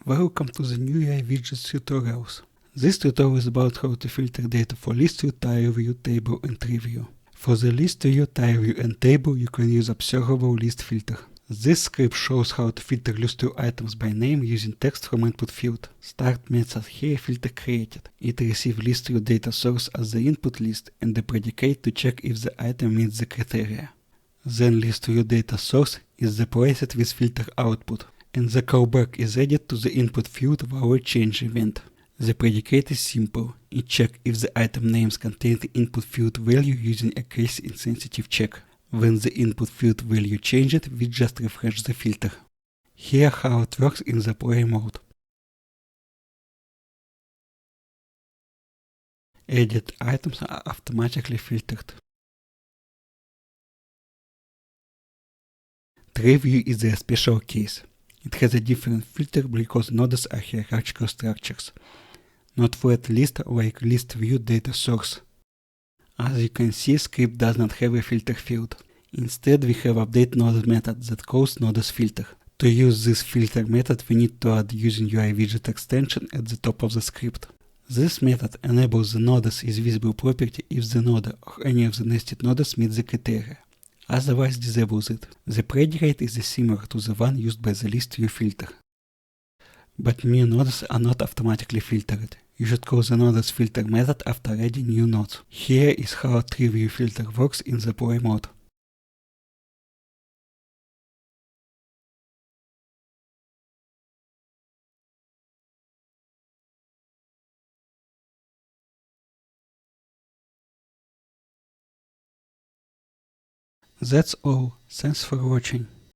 Welcome to the new AI widgets tutorials. This tutorial is about how to filter data for list view, tire view, table and tree view. For the list view, tire view and table you can use observable list filter. This script shows how to filter list view items by name using text from input field. Start method here filter created. It receives list view data source as the input list and the predicate to check if the item meets the criteria. Then list view data source is replaced with filter output, and the callback is added to the input field while a change event. The predicate is simple. It checks if the item names contain the input field value using a case-insensitive check. When the input field value changes, we just refresh the filter. Here how it works in the play mode. Added items are automatically filtered. Tree view is a special case. It has a different filter because nodes are hierarchical structures, not flat list like list view data source. As you can see, script does not have a filter field. Instead, we have update node method that calls nodes filter. To use this filter method, we need to add using UI widget extension at the top of the script. This method enables the nodes is visible property if the node or any of the nested nodes meet the criteria. Otherwise disables it. The predicate is similar to the one used by the list view filter. But new nodes are not automatically filtered. You should call the nodes filter method after adding new nodes. Here is how tree view filter works in the play mode. That's all. Thanks for watching.